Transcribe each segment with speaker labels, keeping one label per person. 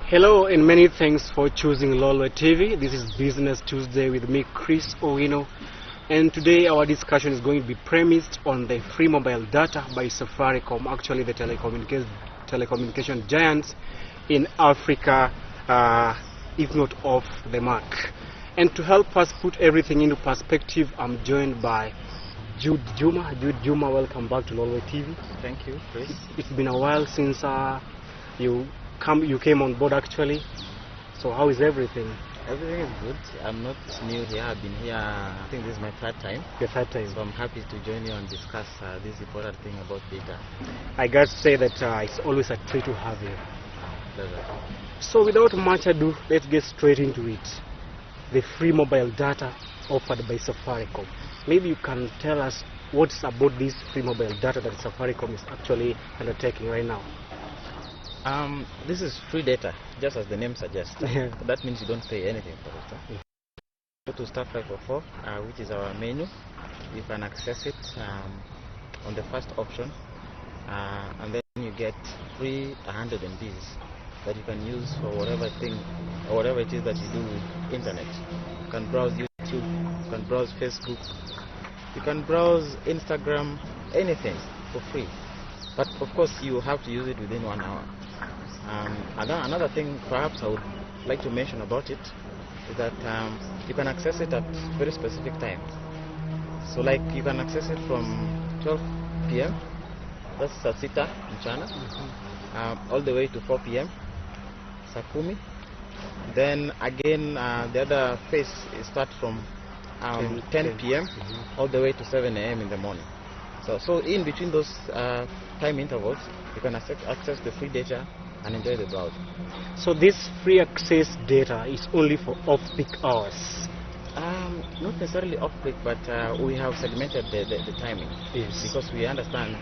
Speaker 1: Hello and many thanks for choosing Lolwe TV. This is Business Tuesday with me, Chris Owino, and today our discussion is going to be premised on the free mobile data by Safaricom, actually the telecommunication giants in Africa, if not off the mark. And to help us put everything into perspective, I'm joined by Jude Juma. Jude Juma, welcome back to Lolwe TV.
Speaker 2: Thank you, Chris.
Speaker 1: It's been a while since you came on board actually. So how is everything?
Speaker 2: Everything is good. I'm not new here. I've been here, I think this is my third time.
Speaker 1: Your third time.
Speaker 2: So I'm happy to join you and discuss this important thing about data.
Speaker 1: I got to say that it's always a treat to have you.
Speaker 2: Pleasure.
Speaker 1: So without much ado, let's get straight into it. The free mobile data offered by Safaricom. Maybe you can tell us what's about this free mobile data that Safaricom is actually undertaking right now.
Speaker 2: This is free data, just as the name suggests. That means you don't pay anything for it. Go to star 544, which is our menu. You can access it on the first option, and then you get free 100 MBs that you can use for whatever thing or whatever it is that you do with internet. You can browse YouTube, you can browse Facebook, you can browse Instagram, anything for free. But of course you have to use it within 1 hour. Another thing perhaps I would like to mention about it is that you can access it at very specific times. So like you can access it from 12 p.m. that's Sasita in China, all the way to 4 p.m. Sakumi. Then again the other phase starts from 10 p.m. all the way to 7 a.m. in the morning. So in between those time intervals, you can access the free data and enjoy the browser.
Speaker 1: So this free access data is only for off-peak hours?
Speaker 2: Not necessarily off-peak, but we have segmented the timing.
Speaker 1: Yes.
Speaker 2: Because we understand,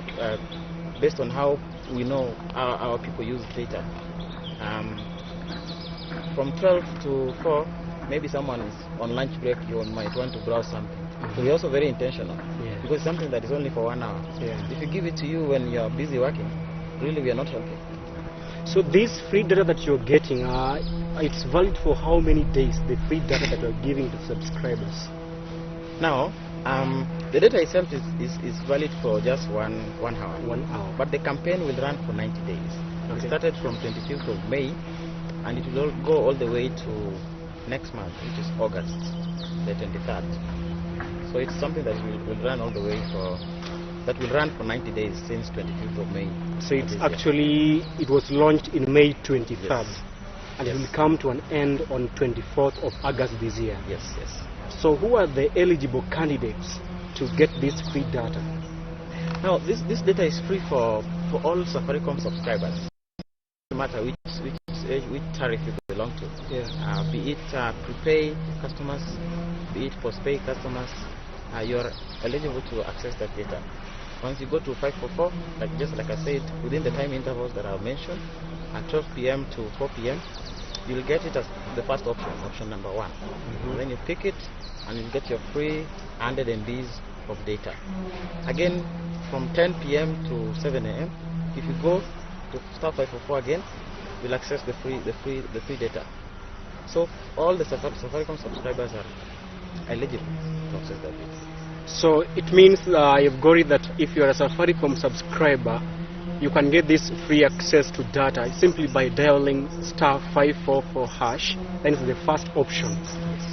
Speaker 2: based on how we know our people use data, from 12 to 4, maybe someone is on lunch break, you might want to browse something. So we're also very intentional, because it's something that is only for 1 hour. If you give it to you when you're busy working, really we are not helping.
Speaker 1: So this free data that you're getting, it's valid for how many days, the free data that you're giving to subscribers?
Speaker 2: Now, the data itself is valid for just one hour.
Speaker 1: 1 hour.
Speaker 2: But the campaign will run for 90 days. It started from 25th of May, and it will go all the way to next month, which is August, the 23rd. So it's something that will run all the way that will run for 90 days since 25th of May.
Speaker 1: So it's actually, it was launched in May 23rd, and it will come to an end on 24th of August this year.
Speaker 2: Yes.
Speaker 1: So who are the eligible candidates to get this free data?
Speaker 2: Now, this data is free for all Safaricom subscribers, no matter which tariff you belong to. Be it prepay customers, be it postpay customers, you are eligible to access that data. Once you go to 544, just like I said, within the time intervals that I mentioned, at 12 p.m. to 4 p.m., you'll get it as the first option number 1. Then you pick it, and you get your free 100 MBs of data. Again, from 10 p.m. to 7 a.m., if you go to star 544 again, you'll access the free data. So all the Safaricom subscribers are eligible to access that data.
Speaker 1: So it means you've got it that if you're a Safaricom subscriber, you can get this free access to data simply by dialing star 544 hash. Then it's the first option,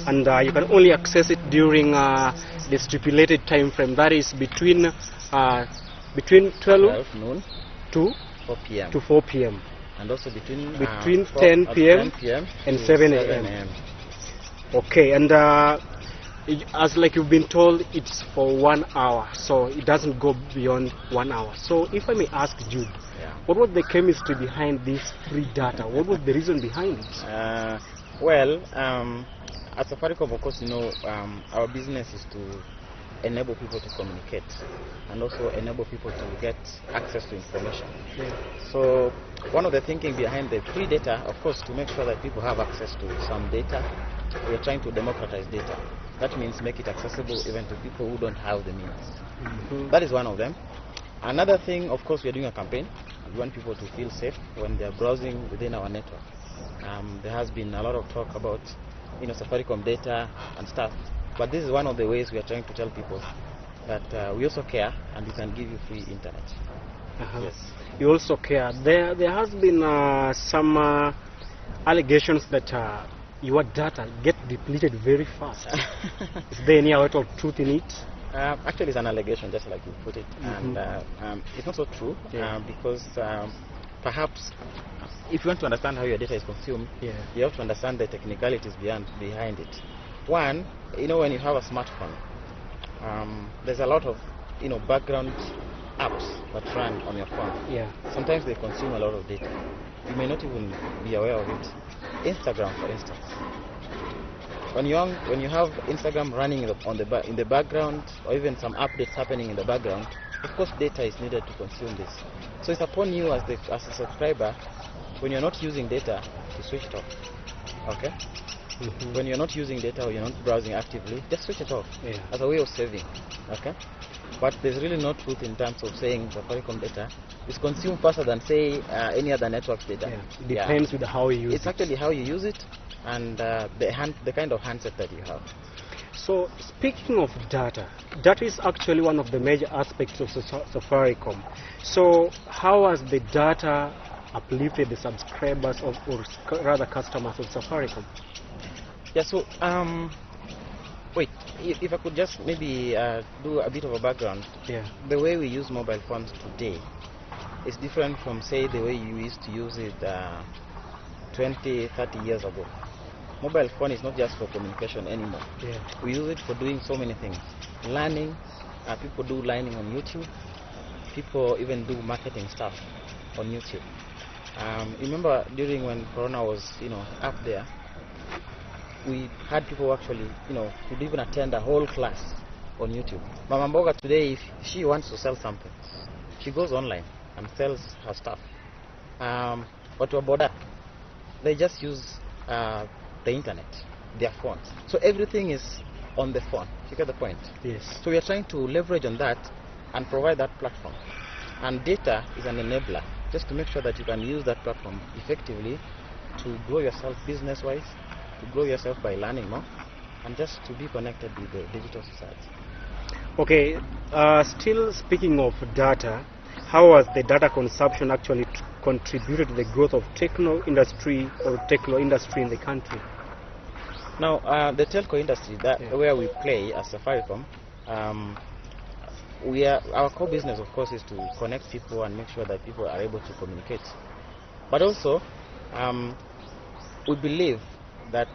Speaker 1: and you can only access it during the stipulated time frame, that is between 12
Speaker 2: noon
Speaker 1: to
Speaker 2: 4 p.m.
Speaker 1: to 4 p.m.
Speaker 2: and also between
Speaker 1: 10 p.m. and 7 a.m. Okay, and as like you've been told, it's for 1 hour, so it doesn't go beyond 1 hour. So if I may ask Jude, what was the chemistry behind this free data? What was the reason behind it?
Speaker 2: Well, at Safaricom, of course, you know, our business is to enable people to communicate and also enable people to get access to information. So one of the thinking behind the free data, of course, to make sure that people have access to some data, we are trying to democratize data. That means make it accessible even to people who don't have the means. That is one of them. Another thing, of course, we are doing a campaign. We want people to feel safe when they are browsing within our network. There has been a lot of talk about, Safaricom data and stuff. But this is one of the ways we are trying to tell people that we also care and we can give you free internet. Yes.
Speaker 1: You also care. There has been some allegations that your data get depleted very fast. Is there any amount of truth in it?
Speaker 2: Actually, it's an allegation, just like you put it, and it's not so true, because perhaps if you want to understand how your data is consumed, you have to understand the technicalities behind it. One, when you have a smartphone, there's a lot of background apps that run on your phone. Sometimes they consume a lot of data. You may not even be aware of it. Instagram, for instance. When you have Instagram running in the background, or even some updates happening in the background, of course data is needed to consume this. So it's upon you as a subscriber, when you're not using data, to switch it off. Okay? When you're not using data or you're not browsing actively, just switch it off as a way of saving. Okay? But there's really no truth in terms of saying Safaricom data is consumed faster than, say, any other network's data.
Speaker 1: It depends with how you use it.
Speaker 2: It's actually how you use it and the kind of handset that you have.
Speaker 1: So, speaking of data, that is actually one of the major aspects of Safaricom. So, how has the data uplifted the subscribers or rather customers of Safaricom?
Speaker 2: Yeah, so, wait, if I could just maybe do a bit of a background. The way we use mobile phones today is different from, say, the way you used to use it 20, 30 years ago. Mobile phone is not just for communication anymore. We use it for doing so many things. Learning, people do learning on YouTube. People even do marketing stuff on YouTube. Remember during when Corona was, up there, we had people actually, could even attend a whole class on YouTube. Mama Mboga today, if she wants to sell something, she goes online and sells her stuff. But to Boda, they just use the internet, their phones. So everything is on the phone. You get the point?
Speaker 1: Yes.
Speaker 2: So we are trying to leverage on that and provide that platform. And data is an enabler, just to make sure that you can use that platform effectively to grow yourself business-wise, to grow yourself by learning more, and just to be connected with the digital society.
Speaker 1: Okay, still speaking of data, how has the data consumption actually contributed to the growth of techno industry in the country?
Speaker 2: Now, the telco industry, where we play as Safaricom, our core business, of course, is to connect people and make sure that people are able to communicate. But also, we believe that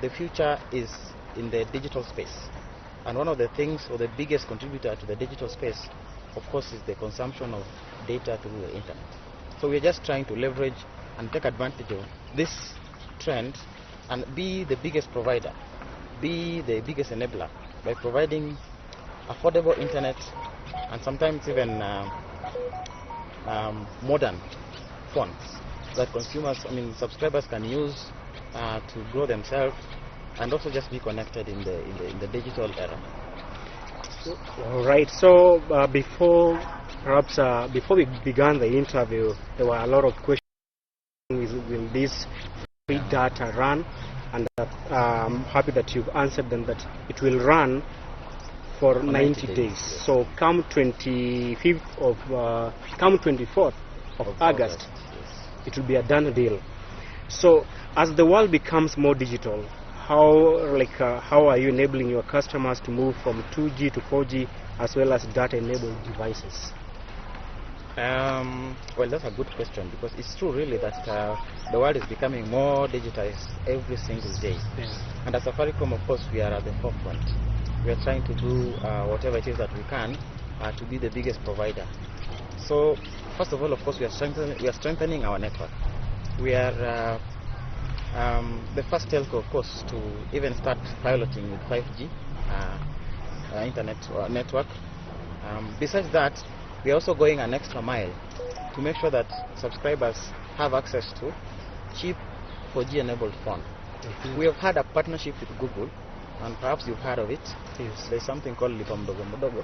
Speaker 2: the future is in the digital space. And one of the things, or the biggest contributor to the digital space, of course, is the consumption of data through the internet. So we're just trying to leverage and take advantage of this trend and be the biggest provider, be the biggest enabler by providing affordable internet and sometimes even modern phones that subscribers can use to grow themselves and also just be connected in the digital era.
Speaker 1: All right. So before we began the interview, there were a lot of questions. Will this free data run? And I'm happy that you've answered them that it will run for 90 days.
Speaker 2: Yes.
Speaker 1: So come 24th of August, it will be a done deal. So as the world becomes more digital, how are you enabling your customers to move from 2G to 4G as well as data-enabled devices?
Speaker 2: Well, that's a good question, because it's true really that the world is becoming more digitized every single day. And as Safaricom, of course, we are at the forefront. We are trying to do whatever it is that we can to be the biggest provider. So first of all, of course, we are strengthening our network. We are the first telco, of course, to even start piloting with 5G internet network. Besides that, we are also going an extra mile to make sure that subscribers have access to cheap 4G enabled phone. We have had a partnership with Google, and perhaps you've heard of it.
Speaker 1: Yes.
Speaker 2: There's something called Lipa Mdogo Mdogo.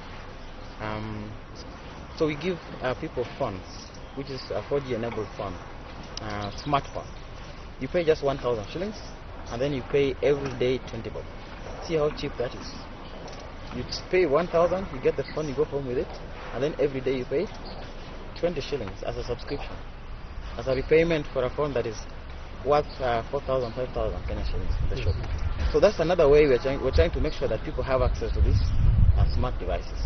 Speaker 2: So we give people phones, which is a 4G enabled phone, smartphone. You pay just 1,000 shillings, and then you pay every day 20 bob. See how cheap that is. You pay 1,000, you get the phone, you go home with it, and then every day you pay 20 shillings as a subscription, as a repayment for a phone that is worth 4,000, 5,000 Kenya shillings in the shop. So that's another way we're trying to make sure that people have access to these smart devices.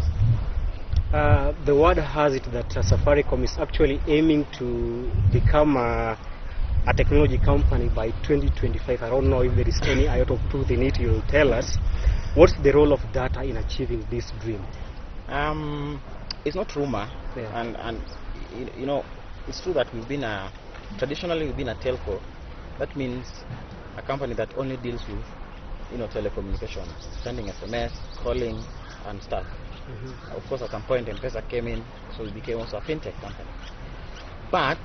Speaker 1: The word has it that Safaricom is actually aiming to become a technology company by 2025. I don't know if there is any iota of truth in it. You'll tell us. What's the role of data in achieving this dream?
Speaker 2: It's not rumor, and you know, it's true that traditionally we've been a telco. That means a company that only deals with telecommunications, sending SMS, calling, and stuff. Of course, at some point M-Pesa came in, so we became also a fintech company. But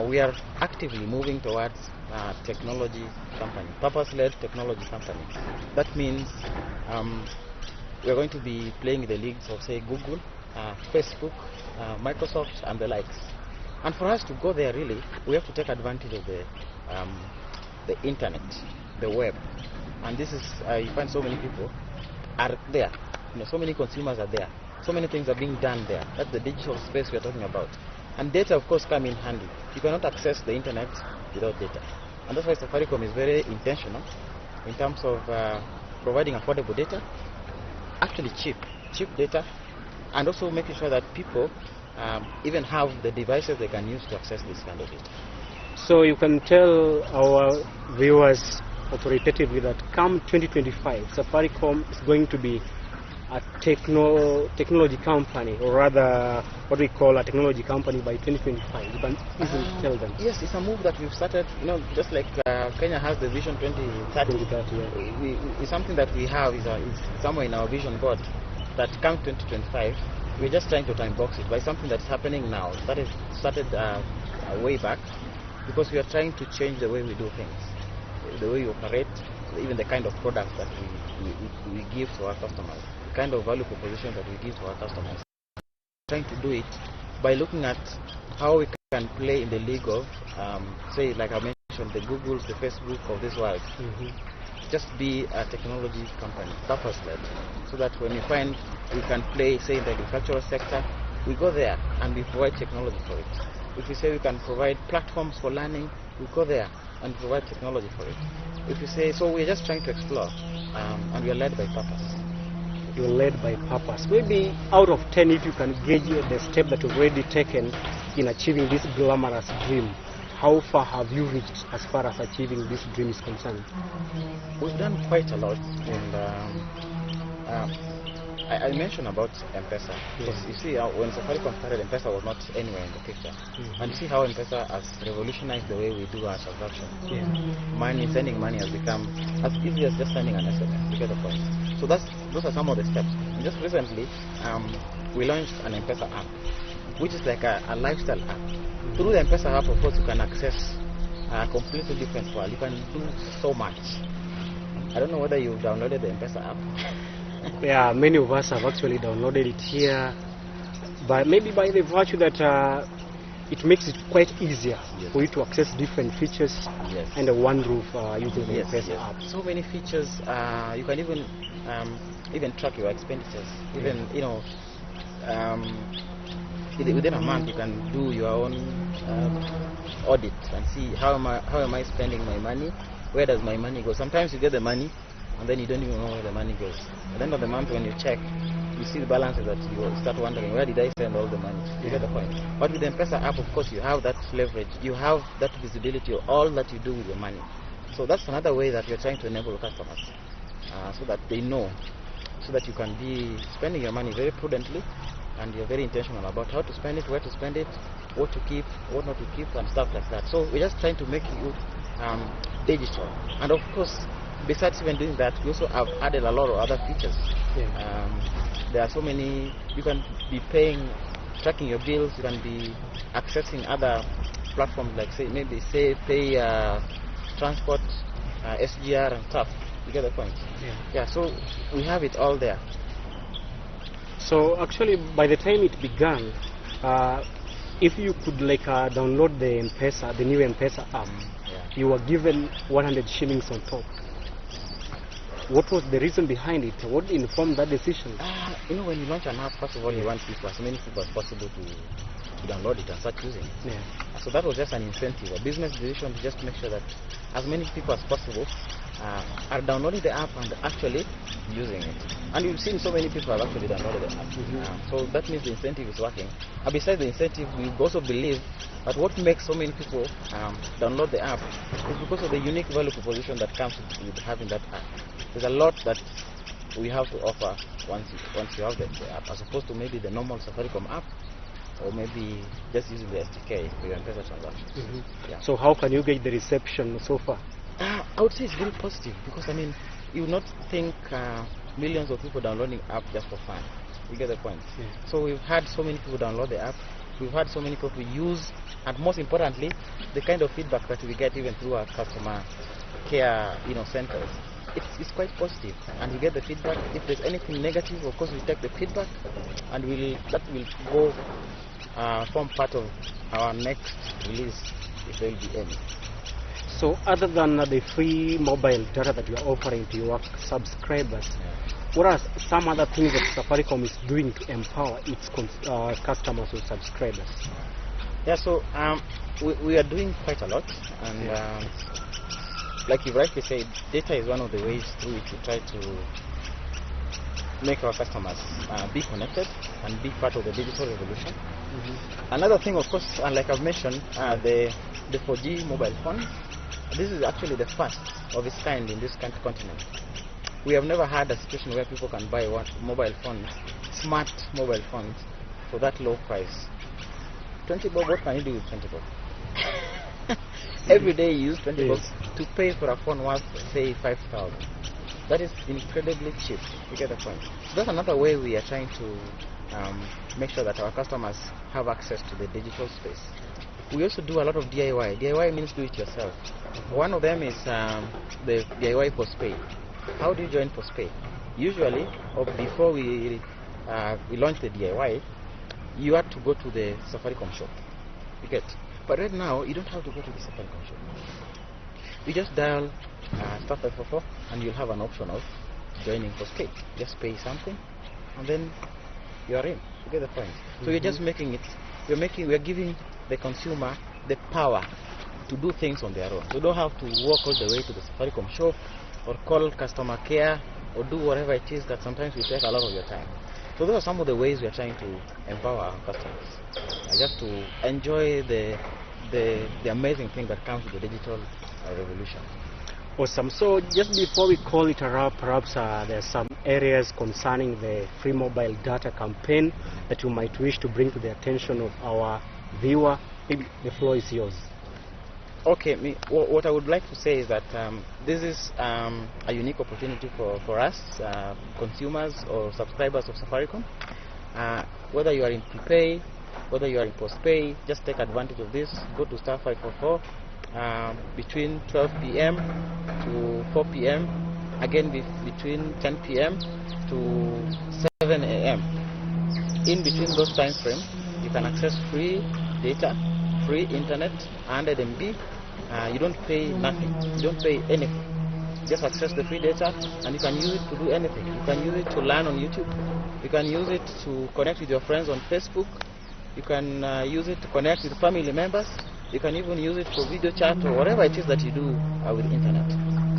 Speaker 2: we are actively moving towards technology company, purpose-led technology company. That means we are going to be playing the leagues of, say, Google, Facebook, Microsoft, and the likes. And for us to go there, really, we have to take advantage of the internet, the web. And this is, you find so many people are there. So many consumers are there. So many things are being done there. That's the digital space we are talking about. And data, of course, come in handy. You cannot access the internet without data. And that's why Safaricom is very intentional in terms of providing affordable data, actually cheap data, and also making sure that people even have the devices they can use to access this kind of data.
Speaker 1: So you can tell our viewers authoritatively that come 2025, Safaricom is going to be a technology company, or rather what we call a technology company by 2025. You can easily tell them.
Speaker 2: Yes, it's a move that we've started, just like Kenya has the Vision 2030. It's something that we have, is somewhere in our vision board, that come 2025, we're just trying to time box it by something that's happening now. That is started way back, because we are trying to change the way we do things, the way we operate, even the kind of products that we give to our customers, the kind of value proposition that we give to our customers. Trying to do it by looking at how we can play in the league of, say, like I mentioned, the Googles, the Facebook of this world. Just be a technology company, purpose-led, so that when we find we can play, say, in the agricultural sector, we go there and we provide technology for it. If we say we can provide platforms for learning, we go there and provide technology for it. If you say, so we're just trying to explore, and we are led by purpose.
Speaker 1: You're led by purpose. Maybe out of 10, if you can gauge the step that you've already taken in achieving this glamorous dream, how far have you reached as far as achieving this dream is concerned?
Speaker 2: We've done quite a lot, and I mentioned about M-Pesa, because you see, when Safaricom started, M-Pesa was not anywhere in the picture. And you see how M-Pesa has revolutionized the way we do our transactions. Money, sending money has become as easy as just sending an SMS, to get the point. So those are some of the steps. And just recently, we launched an M-Pesa app, which is like a lifestyle app. Through the M-Pesa app, of course, you can access a completely different world. You can do so much. I don't know whether you've downloaded the M-Pesa app.
Speaker 1: Yeah, many of us have actually downloaded it here, but maybe by the virtue that it makes it quite easier for you to access different features under one roof using the M-Pesa app.
Speaker 2: So many features. You can even track your expenditures. Even within a month, you can do your own audit and see how am I spending my money. Where does my money go? Sometimes you get the money, and then you don't even know where the money goes. At the end of the month, when you check, you see the balances that you start wondering, where did I spend all the money? You get the point. But with the M-Pesa app, of course, you have that leverage. You have that visibility of all that you do with your money. So that's another way that you're trying to enable customers, so that they know, so that you can be spending your money very prudently, and you're very intentional about how to spend it, where to spend it, what to keep, what not to keep, and stuff like that. So we're just trying to make you digital. And of course, besides even doing that, we also have added a lot of other features. There are so many. You can be paying, tracking your bills. You can be accessing other platforms like pay transport, SGR and stuff. You get the point? So we have it all there.
Speaker 1: So actually, by the time it began, if you could download the M-Pesa, the new M-Pesa app, you were given 100 shillings on top. What was the reason behind it? What informed that decision?
Speaker 2: When you launch an app, first of all, you want people, as many people as possible to download it and start using it.
Speaker 1: Yeah.
Speaker 2: So that was just an incentive, a business decision to just make sure that as many people as possible are downloading the app and actually using it. And you've seen so many people have actually downloaded the app. So that means the incentive is working. And besides the incentive, we also believe that what makes so many people download the app is because of the unique value proposition that comes with having that app. There's a lot that we have to offer once you have the app, as opposed to maybe the normal Safaricom app, or maybe just using the SDK for your M-Pesa transactions. Yeah.
Speaker 1: So how can you gauge the reception so far?
Speaker 2: I would say it's very positive, because you would not think millions of people downloading app just for fun. You get the point?
Speaker 1: Yeah.
Speaker 2: So we've had so many people download the app, we've had so many people use, and most importantly, the kind of feedback that we get even through our customer care centers. It's quite positive, and we get the feedback. If there's anything negative, of course we take the feedback, and that will go form part of our next release, if there will be any.
Speaker 1: So other than the free mobile data that you are offering to your subscribers, what are some other things that Safaricom is doing to empower its customers or subscribers?
Speaker 2: Yeah, so we are doing quite a lot, and like you rightly said, data is one of the ways through which we try to make our customers be connected and be part of the digital revolution. Another thing, of course, like I've mentioned, the 4G mobile phone. This is actually the first of its kind in this continent. We have never had a situation where people can buy mobile phones, smart mobile phones, for that low price. 20 bob, what can you do with 20 bob? Every day you use 20 bucks to pay for a phone worth, say, 5,000. That is incredibly cheap. You get the point. So that's another way we are trying to make sure that our customers have access to the digital space. We also do a lot of DIY. DIY means do it yourself. One of them is the DIY postpaid. How do you join postpaid? Usually, or before we launch the DIY, you have to go to the Safaricom shop. You get. But right now, you don't have to go to the Safaricom shop. You just dial *544 and you'll have an option of joining postpaid. Just pay something and then you're in. You get the point. So you're just making it. We're giving the consumer the power to do things on their own. So you don't have to walk all the way to the Safaricom shop or call customer care or do whatever it is that sometimes will take a lot of your time. So those are some of the ways we are trying to empower our customers, just to enjoy the amazing thing that comes with the digital revolution.
Speaker 1: Awesome. So just before we call it a wrap, perhaps there are some areas concerning the free mobile data campaign that you might wish to bring to the attention of our viewer. Maybe the floor is yours.
Speaker 2: Okay, what I would like to say is that this is a unique opportunity for us, consumers or subscribers of Safaricom. Whether you are in prepay, whether you are in postpay, just take advantage of this. Go to *544 between 12 p.m. to 4 p.m. Again between 10 p.m. to 7 a.m. In between those time frames, you can access free data, free internet, 100 MB. You don't pay nothing. You don't pay anything. Just access the free data, and you can use it to do anything. You can use it to learn on YouTube. You can use it to connect with your friends on Facebook. You can use it to connect with family members. You can even use it for video chat or whatever it is that you do with the internet.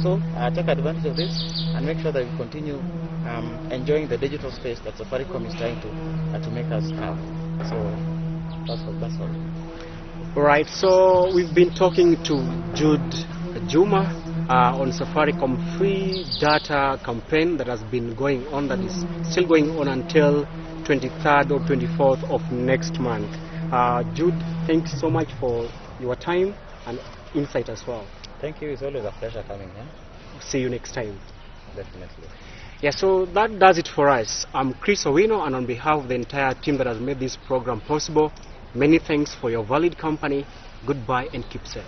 Speaker 2: So take advantage of this and make sure that we continue enjoying the digital space that Safaricom is trying to make us have. So that's all.
Speaker 1: Right, so we've been talking to Jude Juma on Safaricom free data campaign that has been going on, that is still going on until 23rd or 24th of next month. Jude, thanks so much for your time and insight as well.
Speaker 2: Thank you. It's always a pleasure coming here.
Speaker 1: See you next time.
Speaker 2: Definitely.
Speaker 1: Yeah, so that does it for us. I'm Chris Owino, and on behalf of the entire team that has made this program possible, many thanks for your valid company. Goodbye and keep safe.